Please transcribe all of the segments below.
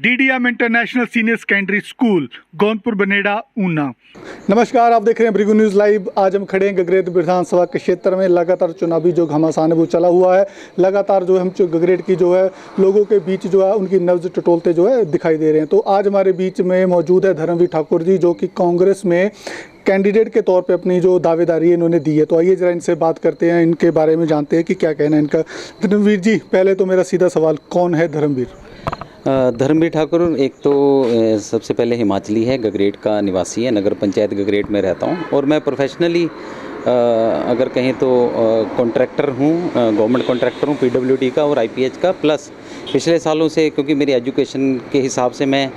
DDM international senior secondary school Gaunpur Baneda Una. नमस्कार, आप देख रहे हैं ब्रिगू न्यूज़ लाइव। आज हम खड़े हैं गगरेट विधानसभा के क्षेत्र में। लगातार चुनावी जो घमासान है वो चला हुआ है। लगातार जो हम गगरेट की जो है लोगों के बीच जो है उनकी नब्ज टटोलते जो है दिखाई दे रहे हैं। तो आज हमारे बीच में मौजूद है धर्मवीर ठाकुर जी, जो कि कांग्रेस में कैंडिडेट के तौर पे अपनी जो दावेदारी है इन्होंने दी है। तो आइए जरा इनसे बात करते हैं, इनके बारे में जानते हैं कि क्या कहना है इनका। धर्मवीर जी, पहले तो मेरा सीधा सवाल, कौन है धर्मवीर? धर्मवीर ठाकुर एक तो सबसे पहले हिमाचली है, गगरेट का निवासी है, नगर पंचायत गगरेट में रहता हूँ। और मैं प्रोफेशनली अगर कहें तो कॉन्ट्रैक्टर हूँ, गवर्नमेंट कॉन्ट्रैक्टर हूँ PWD का और IPH का। प्लस पिछले सालों से क्योंकि मेरी एजुकेशन के हिसाब से मैं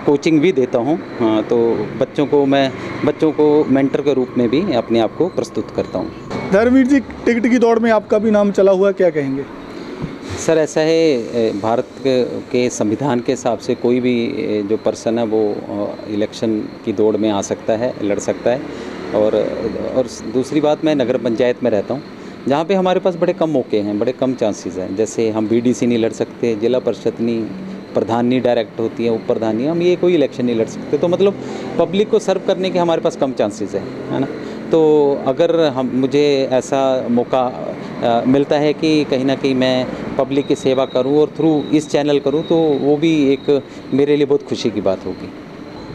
कोचिंग भी देता हूँ, तो बच्चों को मेंटर के रूप में भी अपने आप को प्रस्तुत करता हूँ। धर्मवीर जी, टिकट की दौड़ में आपका भी नाम चला हुआ, क्या कहेंगे? सर, ऐसा है, भारत के संविधान के हिसाब से कोई भी जो पर्सन है वो इलेक्शन की दौड़ में आ सकता है, लड़ सकता है। और दूसरी बात, मैं नगर पंचायत में रहता हूँ जहाँ पे हमारे पास बड़े कम मौके हैं, बड़े कम चांसेस हैं। जैसे हम BDC नहीं लड़ सकते, जिला परिषद नहीं, प्रधान नहीं डायरेक्ट होती है, उप प्रधान नहीं, हम ये कोई इलेक्शन नहीं लड़ सकते। तो मतलब पब्लिक को सर्व करने के हमारे पास कम चांसेस है ना। तो अगर मुझे ऐसा मौका मिलता है कि कहीं ना कहीं मैं पब्लिक की सेवा करूं और थ्रू इस चैनल करूं, तो वो भी एक मेरे लिए बहुत खुशी की बात होगी।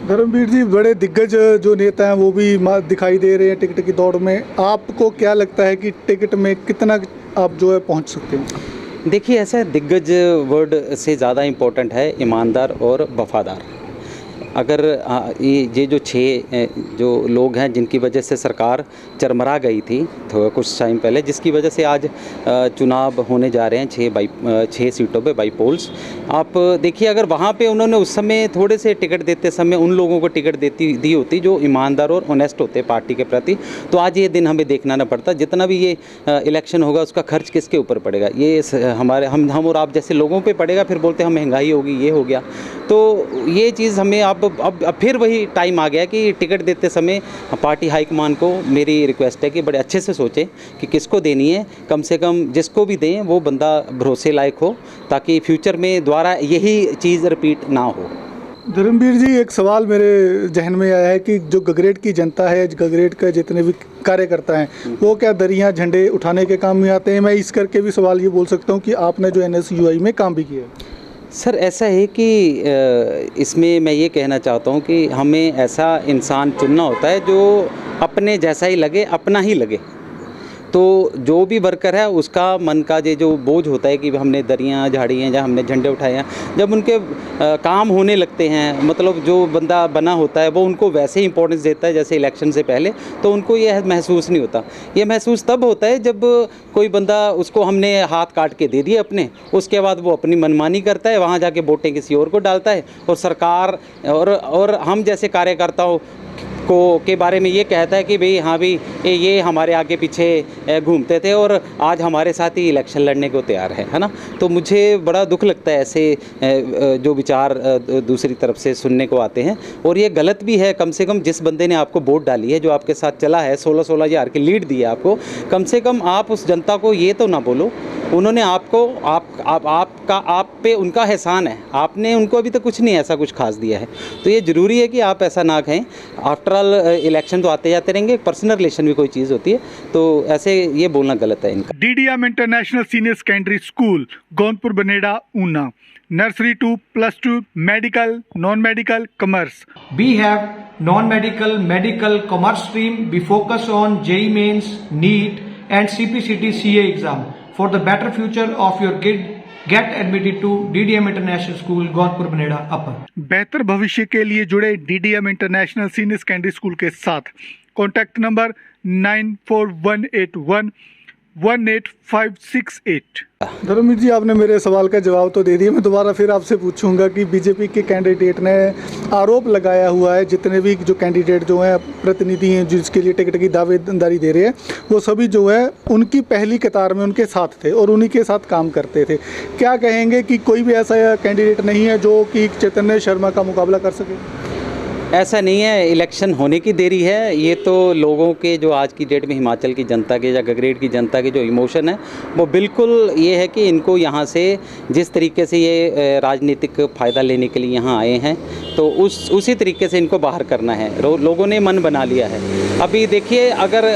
धर्मवीर जी, बड़े दिग्गज जो नेता हैं वो भी दिखाई दे रहे हैं टिकट की दौड़ में। आपको क्या लगता है कि टिकट में कितना आप जो है पहुंच सकते हैं? देखिए, ऐसा है, दिग्गज वर्ड से ज़्यादा इम्पोर्टेंट है ईमानदार और वफादार। अगर ये जो 6 जो लोग हैं जिनकी वजह से सरकार चरमरा गई थी तो कुछ टाइम पहले, जिसकी वजह से आज चुनाव होने जा रहे हैं 6 सीटों पे बाई पोल्स। आप देखिए, अगर वहाँ पे उन्होंने उस समय थोड़े से टिकट देते समय उन लोगों को टिकट दी होती जो ईमानदार और ऑनेस्ट होते पार्टी के प्रति, तो आज ये दिन हमें देखना ना पड़ता। जितना भी ये इलेक्शन होगा उसका खर्च किसके ऊपर पड़ेगा? ये हमारे हम और आप जैसे लोगों पर पड़ेगा। फिर बोलते हैं हम महंगाई होगी, ये हो गया। तो ये चीज़ हमें अब फिर वही टाइम आ गया कि टिकट देते समय पार्टी हाईकमान को मेरी रिक्वेस्ट है कि बड़े अच्छे से सोचें कि किसको देनी है। कम से कम जिसको भी दें वो बंदा भरोसे लायक हो, ताकि फ्यूचर में दोबारा यही चीज़ रिपीट ना हो। धर्मवीर जी, एक सवाल मेरे जहन में आया है कि जो गगरेट की जनता है, गगरेट के जितने भी कार्यकर्ता हैं, वो क्या दरियाँ झंडे उठाने के काम में आते हैं? मैं इस करके भी सवाल ये बोल सकता हूँ कि आपने जो NSUI में काम भी किया है। सर, ऐसा है कि इसमें मैं ये कहना चाहता हूँ कि हमें ऐसा इंसान चुनना होता है जो अपने जैसा ही लगे, अपना ही लगे। तो जो भी वर्कर है उसका मन का जो बोझ होता है कि हमने दरियाँ झाड़ी हैं या हमने झंडे उठाए हैं, जब उनके काम होने लगते हैं, मतलब जो बंदा बना होता है वो उनको वैसे ही इंपॉर्टेंस देता है जैसे इलेक्शन से पहले, तो उनको ये महसूस नहीं होता। ये महसूस तब होता है जब कोई बंदा, उसको हमने हाथ काट के दे दिए अपने, उसके बाद वो अपनी मनमानी करता है, वहाँ जाके वोटें किसी और को डालता है, और सरकार और हम जैसे कार्यकर्ताओं के बारे में ये कहता है कि भाई हाँ भी ये हमारे आगे पीछे घूमते थे और आज हमारे साथ ही इलेक्शन लड़ने को तैयार है ना। तो मुझे बड़ा दुख लगता है ऐसे जो विचार दूसरी तरफ से सुनने को आते हैं, और ये गलत भी है। कम से कम जिस बंदे ने आपको वोट डाली है, जो आपके साथ चला है, 16-16 हज़ार की लीड दी है आपको, कम से कम आप उस जनता को ये तो ना बोलो उन्होंने आपको आप पे उनका एहसान है, आपने उनको अभी तक कुछ नहीं ऐसा कुछ खास दिया है। तो ये ज़रूरी है कि आप ऐसा ना कहें। आफ्टर ऑल इलेक्शन तो आते जाते रहेंगे, पर्सनल रिलेशन भी कोई चीज़ होती है, तो ऐसे ये बोलना गलत है इनका। DDM international senior secondary school Gaunpur Baneda Una, nursery to +2, medical, non medical, commerce. We have non-medical, medical, commerce stream. We focus on JEE Mains, NEET and CPCT CA exam. For the better future of your kid, get admitted to DDM International School, Gaunpur Baneda Upper. बेहतर भविष्य के लिए जुड़े DDM international senior secondary school के साथ। Contact number 9418118568। Dharmveer जी, आपने मेरे सवाल का जवाब तो दे दिया। मैं दोबारा फिर आपसे पूछूंगा कि बीजेपी के कैंडिडेट ने आरोप लगाया हुआ है, जितने भी जो कैंडिडेट जो हैं, प्रतिनिधि हैं जिसके लिए टिकट की दावेदारी दे रहे हैं, वो सभी जो है उनकी पहली कतार में उनके साथ थे और उन्हीं के साथ काम करते थे। क्या कहेंगे कि कोई भी ऐसा कैंडिडेट नहीं है जो कि चैतन्य शर्मा का मुकाबला कर सके? ऐसा नहीं है इलेक्शन होने की देरी है, ये तो लोगों के जो आज की डेट में हिमाचल की जनता के या गगरेट की जनता के जो इमोशन है वो बिल्कुल ये है कि इनको यहाँ से जिस तरीके से ये राजनीतिक फ़ायदा लेने के लिए यहाँ आए हैं तो उसी तरीके से इनको बाहर करना है। लोगों ने मन बना लिया है। अभी देखिए अगर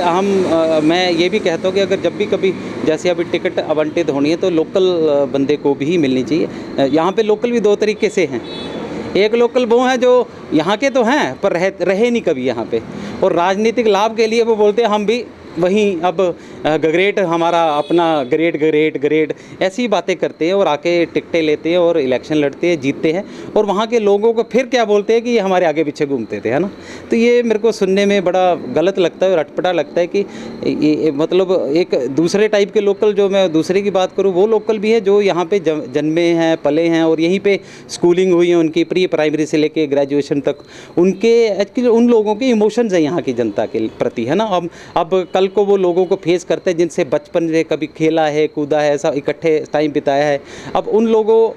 मैं ये भी कहता हूँ कि अगर जब भी कभी जैसे अभी टिकट आवंटित होनी है तो लोकल बंदे को भी मिलनी चाहिए। यहाँ पे लोकल भी दो तरीके से हैं। एक लोकल वो हैं जो यहाँ के तो हैं पर रहे नहीं कभी यहाँ पे, और राजनीतिक लाभ के लिए वो बोलते हैं हम भी वहीं अब गगरेट हमारा अपना ग्रेट ऐसी ही बातें करते हैं और आके टिकटें लेते हैं और इलेक्शन लड़ते हैं, जीतते हैं, और वहाँ के लोगों को फिर क्या बोलते हैं कि ये हमारे आगे पीछे घूमते थे, है ना। तो ये मेरे को सुनने में बड़ा गलत लगता है और अटपटा लगता है कि ये मतलब एक दूसरे टाइप के लोकल, जो मैं दूसरे की बात करूँ वो लोकल भी है जो यहाँ पे जन्मे हैं पले हैं और यहीं पे स्कूलिंग हुई है उनकी प्री प्राइमरी से लेके ग्रेजुएशन तक। उनके एक्चुअली उन लोगों के इमोशंस हैं यहाँ की जनता के प्रति, है ना। अब कल को वो लोगों को फेस करते हैं जिनसे बचपन में कभी खेला है कूदा है, ऐसा इकट्ठे टाइम बिताया है, अब उन लोगों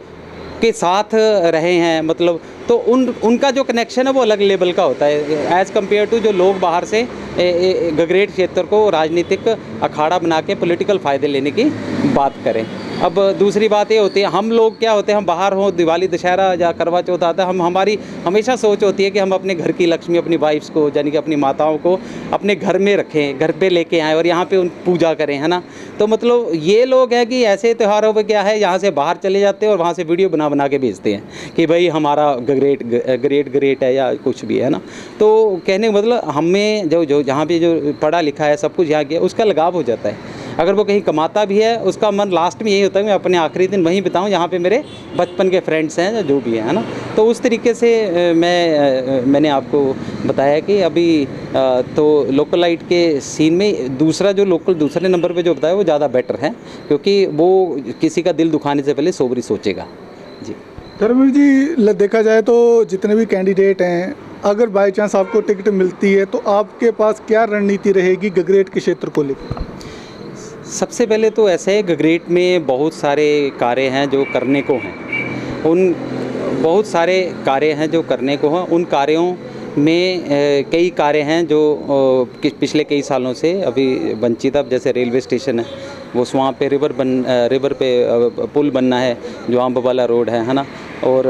के साथ रहे हैं, मतलब तो उनका जो कनेक्शन है वो अलग लेवल का होता है एज़ कम्पेयर टू जो लोग बाहर से गगरेट क्षेत्र को राजनीतिक अखाड़ा बना के पॉलिटिकल फ़ायदे लेने की बात करें। अब दूसरी बात ये होती है हम लोग क्या होते हैं, हम बाहर हों दिवाली दशहरा या करवा चौथ आता है, हमारी हमेशा सोच होती है कि हम अपने घर की लक्ष्मी अपनी वाइफ्स को यानी कि अपनी माताओं को अपने घर में रखें, घर पे लेके आएँ और यहाँ पे उन पूजा करें, है ना। तो मतलब ये लोग हैं कि ऐसे त्योहारों पे क्या है यहाँ से बाहर चले जाते हैं और वहाँ से वीडियो बना के भेजते हैं कि भाई हमारा ग्रेट है या कुछ भी है ना। तो कहने का मतलब हमें जो जहाँ पे जो पढ़ा लिखा है सब कुछ यहाँ किया उसका लगाव हो जाता है। अगर वो कहीं कमाता भी है उसका मन लास्ट में यही होता है मैं अपने आखिरी दिन वहीं बिताऊं जहाँ पे मेरे बचपन के फ्रेंड्स हैं जो भी है ना। तो उस तरीके से मैंने आपको बताया कि अभी तो लोकलाइट के सीन में दूसरा जो लोकल दूसरे नंबर पे जो बताया वो ज़्यादा बेटर है क्योंकि वो किसी का दिल दुखाने से पहले सोबरी सोचेगा। जी धर्मवीर जी, देखा जाए तो जितने भी कैंडिडेट हैं अगर बाई चांस आपको टिकट मिलती है तो आपके पास क्या रणनीति रहेगी गगरेट के क्षेत्र को लेकर? सबसे पहले तो ऐसे है गगरेट में बहुत सारे कार्य हैं जो करने को हैं, उन बहुत सारे कार्य हैं जो करने को हैं। उन कार्यों में कई कार्य हैं जो पिछले कई सालों से अभी वंचित, अब जैसे रेलवे स्टेशन है वो वहाँ पे रिवर पे पुल बनना है जो आम बबाला रोड है ना। और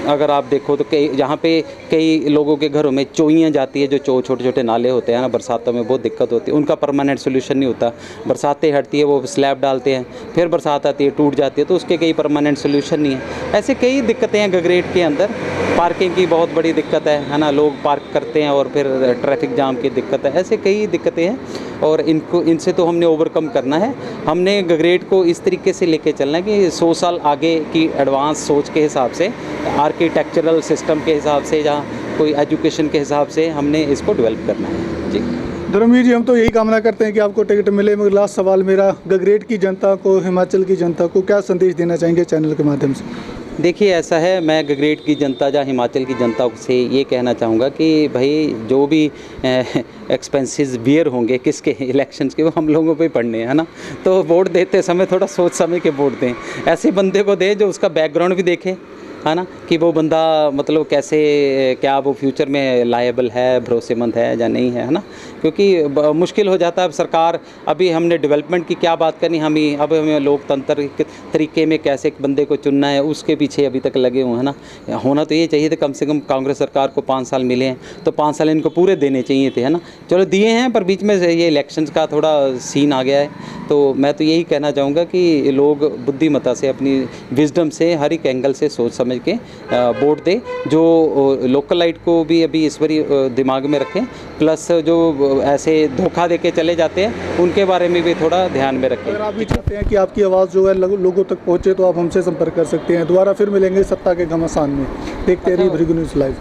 अगर आप देखो तो यहाँ पे कई लोगों के घरों में चोइयाँ जाती है जो छोटे छोटे नाले होते हैं ना, बरसातों में बहुत दिक्कत होती है, उनका परमानेंट सोल्यूशन नहीं होता। बरसातें हटती है वो स्लैब डालते हैं, फिर बरसात आती है टूट जाती है तो उसके कई परमानेंट सोल्यूशन नहीं है। ऐसे कई दिक्कतें हैं गगरेट के अंदर। पार्किंग की बहुत बड़ी दिक्कत है ना, लोग पार्क करते हैं और फिर ट्रैफिक जाम की दिक्कत है। ऐसे कई दिक्कतें हैं और इनसे तो हमने ओवरकम करना है। हमने गगरेट को इस तरीके से लेके चलना है कि 100 साल आगे की एडवांस सोच के हिसाब से, आर्किटेक्चरल सिस्टम के हिसाब से या कोई एजुकेशन के हिसाब से हमने इसको डेवलप करना है। जी धर्मवीर जी, हम तो यही कामना करते हैं कि आपको टिकट मिले। मगर लास्ट सवाल मेरा, गगरेट की जनता को, हिमाचल की जनता को क्या संदेश देना चाहेंगे चैनल के माध्यम से? देखिए ऐसा है, मैं गगरेट की जनता या हिमाचल की जनता से ये कहना चाहूँगा कि भाई जो भी एक्सपेंसेस बियर होंगे किसके इलेक्शंस के वो हम लोगों पे पड़ने हैं ना। तो वोट देते समय थोड़ा सोच समझ के वोट दें, ऐसे बंदे को दें जो उसका बैकग्राउंड भी देखे, है ना, कि वो बंदा मतलब कैसे क्या वो फ्यूचर में लायबल है, भरोसेमंद है या नहीं है ना। क्योंकि मुश्किल हो जाता है। अब सरकार, अभी हमने डेवलपमेंट की क्या बात करनी, अब हमें लोकतंत्र के तरीके में कैसे एक बंदे को चुनना है उसके पीछे अभी तक लगे हुए हैं ना। होना तो ये चाहिए था कम से कम कांग्रेस सरकार को 5 साल मिले हैं तो 5 साल इनको पूरे देने चाहिए थे, है ना। चलो दिए हैं पर बीच में ये इलेक्शंस का थोड़ा सीन आ गया है। तो मैं तो यही कहना चाहूँगा कि लोग बुद्धिमत्ता से, अपनी विजडम से, हर एक एंगल से सोच समझ के वोट दे। जो लोकल लाइट को भी अभी इस बारी दिमाग में रखें, प्लस जो ऐसे धोखा दे के चले जाते हैं उनके बारे में भी थोड़ा ध्यान में रखें। अगर आप भी चाहते हैं कि आपकी आवाज़ जो है लोगों तक पहुंचे तो आप हमसे संपर्क कर सकते हैं। दोबारा फिर मिलेंगे सत्ता के घमासान में। देखते रहिए ब्रेकिंग न्यूज़ लाइव।